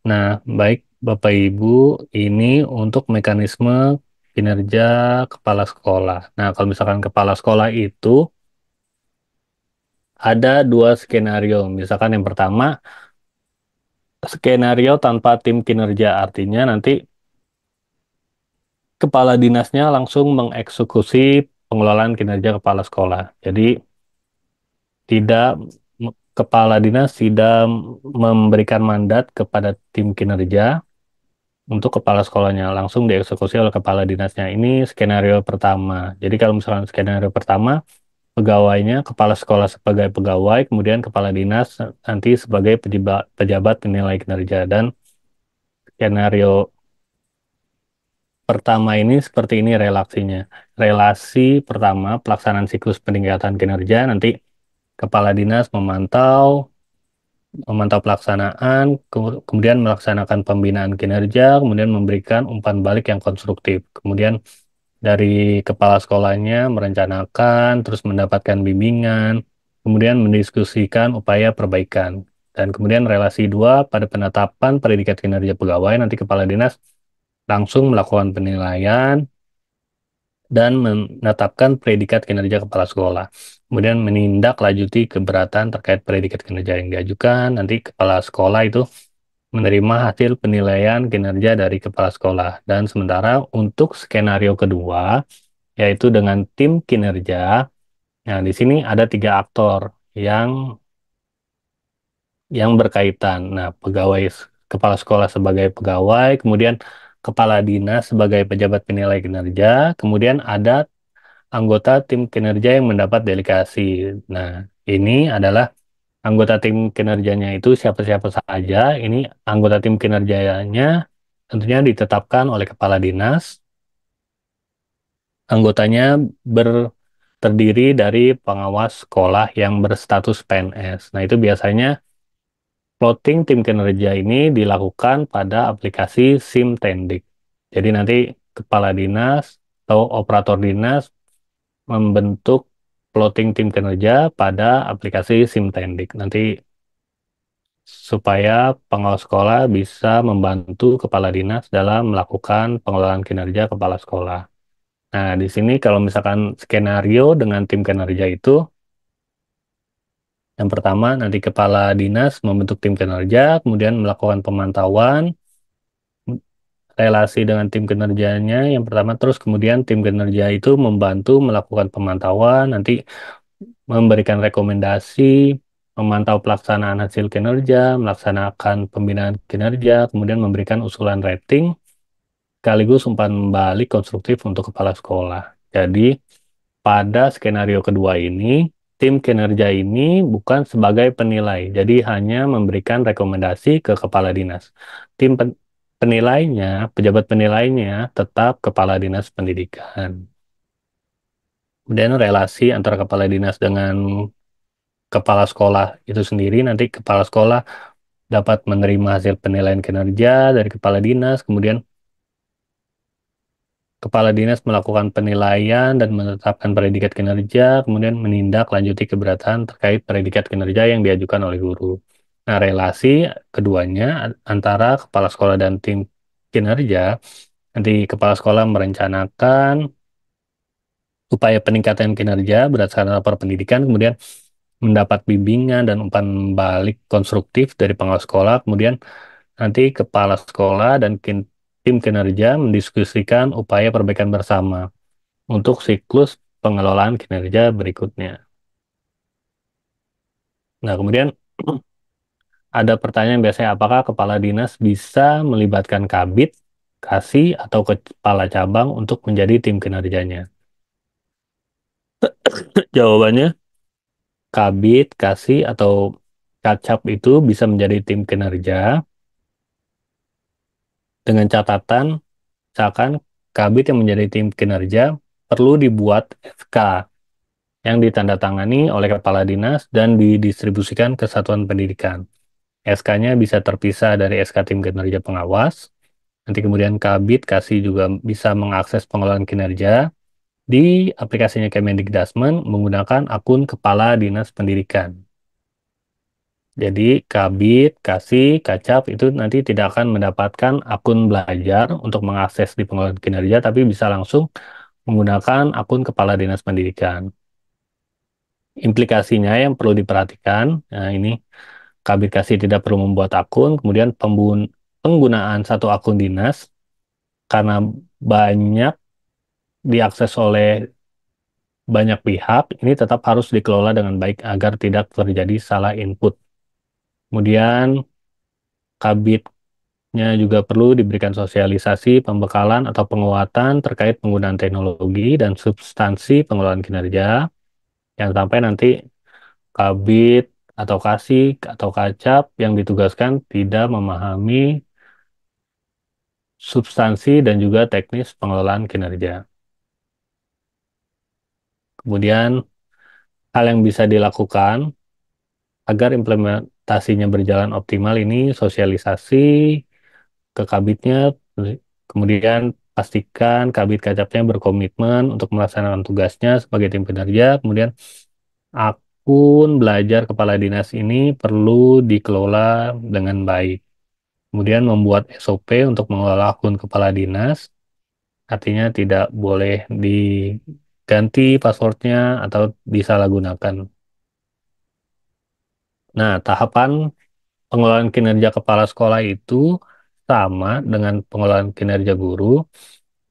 Nah, baik Bapak Ibu, ini untuk mekanisme kinerja kepala sekolah. Nah, kalau misalkan kepala sekolah itu ada dua skenario. Misalkan yang pertama, skenario tanpa tim kinerja. Artinya nanti kepala dinasnya langsung mengeksekusi pengelolaan kinerja kepala sekolah. Jadi tidak kepala dinas tidak memberikan mandat kepada tim kinerja untuk kepala sekolahnya, langsung dieksekusi oleh kepala dinasnya. Ini skenario pertama. Jadi kalau misalkan skenario pertama, pegawainya kepala sekolah sebagai pegawai, kemudian kepala dinas nanti sebagai pejabat penilai kinerja. Dan skenario pertama ini seperti ini relasinya. Relasi pertama, pelaksanaan siklus peningkatan kinerja, nanti kepala dinas memantau pelaksanaan, kemudian melaksanakan pembinaan kinerja, kemudian memberikan umpan balik yang konstruktif. Kemudian dari kepala sekolahnya merencanakan, terus mendapatkan bimbingan, kemudian mendiskusikan upaya perbaikan. Dan kemudian relasi dua, pada penetapan predikat kinerja pegawai, nanti kepala dinas langsung melakukan penilaian dan menetapkan predikat kinerja kepala sekolah. Kemudian menindaklanjuti keberatan terkait predikat kinerja yang diajukan. Nanti kepala sekolah itu menerima hasil penilaian kinerja dari kepala sekolah. Dan sementara untuk skenario kedua, yaitu dengan tim kinerja, nah di sini ada tiga aktor yang berkaitan. Nah, kepala sekolah sebagai pegawai, kemudian kepala dinas sebagai pejabat penilai kinerja, kemudian ada anggota tim kinerja yang mendapat delegasi. Nah, ini adalah anggota tim kinerjanya itu siapa-siapa saja. Ini anggota tim kinerjanya tentunya ditetapkan oleh kepala dinas. Anggotanya terdiri dari pengawas sekolah yang berstatus PNS. Nah, itu biasanya plotting tim kinerja ini dilakukan pada aplikasi SIMTendik. Jadi nanti kepala dinas atau operator dinas membentuk plotting tim kinerja pada aplikasi SIMTendik. Nanti supaya pengelola sekolah bisa membantu kepala dinas dalam melakukan pengelolaan kinerja kepala sekolah. Nah, di sini kalau misalkan skenario dengan tim kinerja itu, yang pertama nanti kepala dinas membentuk tim kinerja, kemudian melakukan pemantauan, relasi dengan tim kinerjanya, yang pertama terus kemudian tim kinerja itu membantu melakukan pemantauan, nanti memberikan rekomendasi, memantau pelaksanaan hasil kinerja, melaksanakan pembinaan kinerja, kemudian memberikan usulan rating, sekaligus umpan balik konstruktif untuk kepala sekolah. Jadi, pada skenario kedua ini, tim kinerja ini bukan sebagai penilai, jadi hanya memberikan rekomendasi ke kepala dinas. Tim penilainya, pejabat penilainya tetap kepala dinas pendidikan. Kemudian relasi antara kepala dinas dengan kepala sekolah itu sendiri, nanti kepala sekolah dapat menerima hasil penilaian kinerja dari kepala dinas, kemudian kepala dinas melakukan penilaian dan menetapkan predikat kinerja, kemudian menindaklanjuti keberatan terkait predikat kinerja yang diajukan oleh guru. Nah, relasi keduanya antara kepala sekolah dan tim kinerja, nanti kepala sekolah merencanakan upaya peningkatan kinerja berdasarkan lapor pendidikan, kemudian mendapat bimbingan dan umpan balik konstruktif dari pengawas sekolah, kemudian nanti kepala sekolah dan tim kinerja mendiskusikan upaya perbaikan bersama untuk siklus pengelolaan kinerja berikutnya. Nah, kemudian ada pertanyaan biasanya, apakah kepala dinas bisa melibatkan kabid, kasih, atau kepala cabang untuk menjadi tim kinerjanya? Jawabannya, kabid, kasih, atau kacap itu bisa menjadi tim kinerja dengan catatan, misalkan kabid yang menjadi tim kinerja perlu dibuat SK yang ditandatangani oleh kepala dinas dan didistribusikan ke satuan pendidikan. SK-nya bisa terpisah dari SK tim kinerja pengawas. Nanti kemudian Kabid Kasih juga bisa mengakses pengelolaan kinerja di aplikasinya Kemendikbudristek menggunakan akun Kepala Dinas Pendidikan. Jadi Kabid, Kasih, Kacap itu nanti tidak akan mendapatkan akun belajar untuk mengakses di pengelolaan kinerja, tapi bisa langsung menggunakan akun Kepala Dinas Pendidikan. Implikasinya yang perlu diperhatikan, nah ini Kabid Kasih tidak perlu membuat akun, kemudian penggunaan satu akun dinas karena banyak diakses oleh banyak pihak, ini tetap harus dikelola dengan baik agar tidak terjadi salah input. Kemudian Kabidnya juga perlu diberikan sosialisasi, pembekalan, atau penguatan terkait penggunaan teknologi dan substansi pengelolaan kinerja, yang sampai nanti Kabid atau Kasih atau Kacap yang ditugaskan tidak memahami substansi dan juga teknis pengelolaan kinerja. Kemudian hal yang bisa dilakukan agar implementasinya berjalan optimal ini sosialisasi ke kabitnya, kemudian pastikan kabit kacapnya berkomitmen untuk melaksanakan tugasnya sebagai tim kinerja, kemudian akun belajar kepala dinas ini perlu dikelola dengan baik. Kemudian membuat SOP untuk mengelola akun kepala dinas, artinya tidak boleh diganti passwordnya atau disalahgunakan. Nah, tahapan pengelolaan kinerja kepala sekolah itu sama dengan pengelolaan kinerja guru.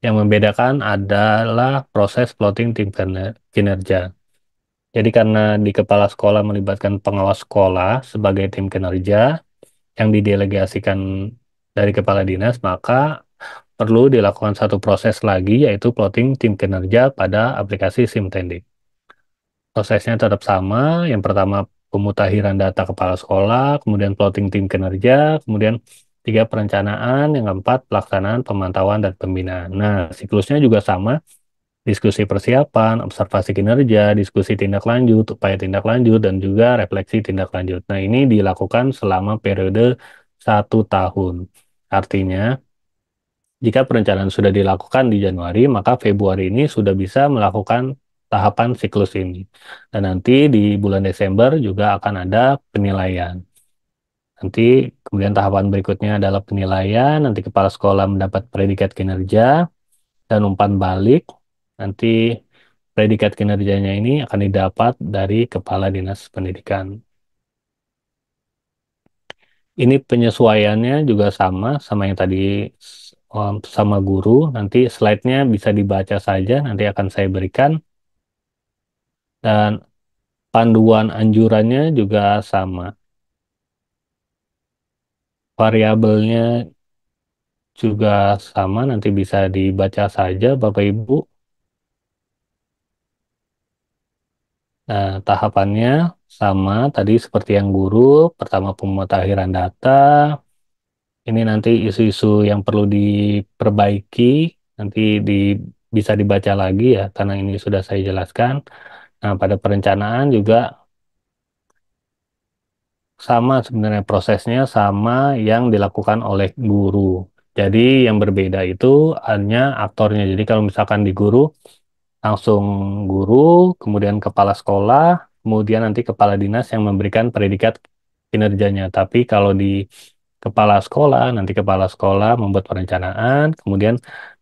Yang membedakan adalah proses plotting tim kinerja. Jadi karena di kepala sekolah melibatkan pengawas sekolah sebagai tim kinerja yang didelegasikan dari kepala dinas, maka perlu dilakukan satu proses lagi yaitu plotting tim kinerja pada aplikasi SimTending. Prosesnya tetap sama. Yang pertama pemutakhiran data kepala sekolah, kemudian plotting tim kinerja, kemudian tiga perencanaan, yang keempat pelaksanaan pemantauan dan pembinaan. Nah, siklusnya juga sama, diskusi persiapan, observasi kinerja, diskusi tindak lanjut, upaya tindak lanjut, dan juga refleksi tindak lanjut. Nah, ini dilakukan selama periode 1 tahun. Artinya, jika perencanaan sudah dilakukan di Januari, maka Februari ini sudah bisa melakukan tahapan siklus ini. Dan nanti di bulan Desember juga akan ada penilaian. Nanti kemudian tahapan berikutnya adalah penilaian, nanti kepala sekolah mendapat predikat kinerja dan umpan balik. Nanti predikat kinerjanya ini akan didapat dari Kepala Dinas Pendidikan. Ini penyesuaiannya juga sama yang tadi sama guru. Nanti slide-nya bisa dibaca saja, nanti akan saya berikan. Dan panduan anjurannya juga sama. Variabelnya juga sama, nanti bisa dibaca saja Bapak Ibu. Nah, tahapannya sama tadi seperti yang guru. Pertama pemutakhiran data, ini nanti isu-isu yang perlu diperbaiki, nanti di, bisa dibaca lagi ya, karena ini sudah saya jelaskan. Nah, pada perencanaan juga sama sebenarnya prosesnya sama yang dilakukan oleh guru. Jadi yang berbeda itu hanya aktornya. Jadi kalau misalkan di guru, langsung guru, kemudian kepala sekolah, kemudian nanti kepala dinas yang memberikan predikat kinerjanya. Tapi kalau di kepala sekolah, nanti kepala sekolah membuat perencanaan, kemudian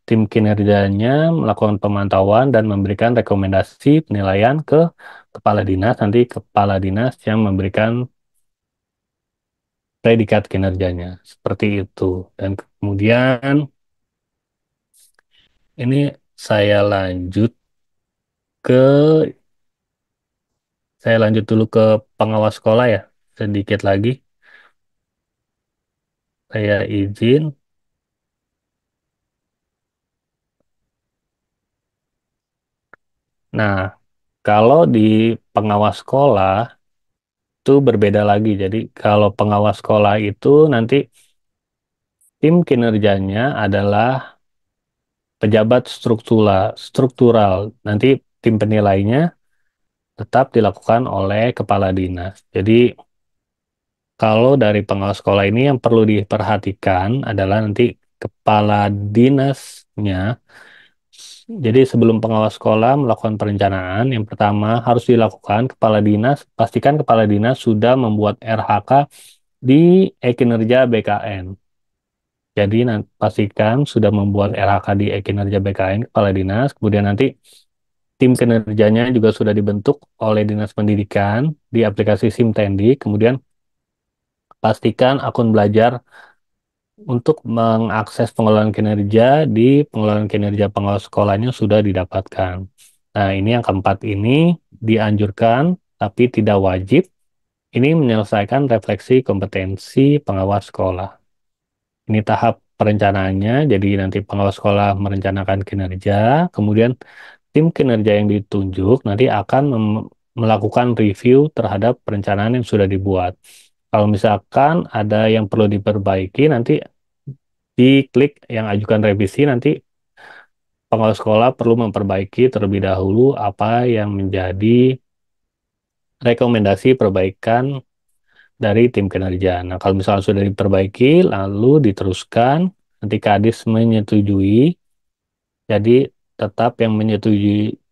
tim kinerjanya melakukan pemantauan dan memberikan rekomendasi penilaian ke kepala dinas, nanti kepala dinas yang memberikan predikat kinerjanya. Seperti itu. Dan kemudian ini saya lanjut ke Saya lanjut dulu ke pengawas sekolah ya. Sedikit lagi, saya izin. Nah, kalau di pengawas sekolah itu berbeda lagi. Jadi kalau pengawas sekolah itu nanti tim kinerjanya adalah pejabat struktural. Nanti tim penilainya tetap dilakukan oleh kepala dinas. Jadi kalau dari pengawas sekolah ini yang perlu diperhatikan adalah nanti kepala dinasnya Jadi sebelum pengawas sekolah melakukan perencanaan, yang pertama harus dilakukan pastikan kepala dinas sudah membuat RHK di e-kinerja BKN. Jadi pastikan sudah membuat RHK di e-kinerja BKN kepala dinas, kemudian nanti tim kinerjanya juga sudah dibentuk oleh Dinas Pendidikan di aplikasi Simtendi, kemudian pastikan akun belajar untuk mengakses pengelolaan kinerja di pengelolaan kinerja pengawas sekolahnya sudah didapatkan. Nah, ini yang keempat ini dianjurkan tapi tidak wajib. Ini menyelesaikan refleksi kompetensi pengawas sekolah. Ini tahap perencanaannya, jadi nanti pengawas sekolah merencanakan kinerja, kemudian tim kinerja yang ditunjuk nanti akan melakukan review terhadap perencanaan yang sudah dibuat. Kalau misalkan ada yang perlu diperbaiki, nanti diklik yang ajukan revisi, nanti pengelola sekolah perlu memperbaiki terlebih dahulu apa yang menjadi rekomendasi perbaikan dari tim kinerja. Nah, kalau misalnya sudah diperbaiki, lalu diteruskan, nanti Kadis menyetujui, jadi tetap yang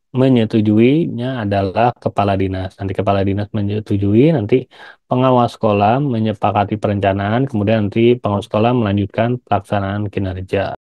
menyetujuinya adalah kepala dinas. Nanti kepala dinas menyetujui, nanti pengawas sekolah menyepakati perencanaan, kemudian nanti pengawas sekolah melanjutkan pelaksanaan kinerja.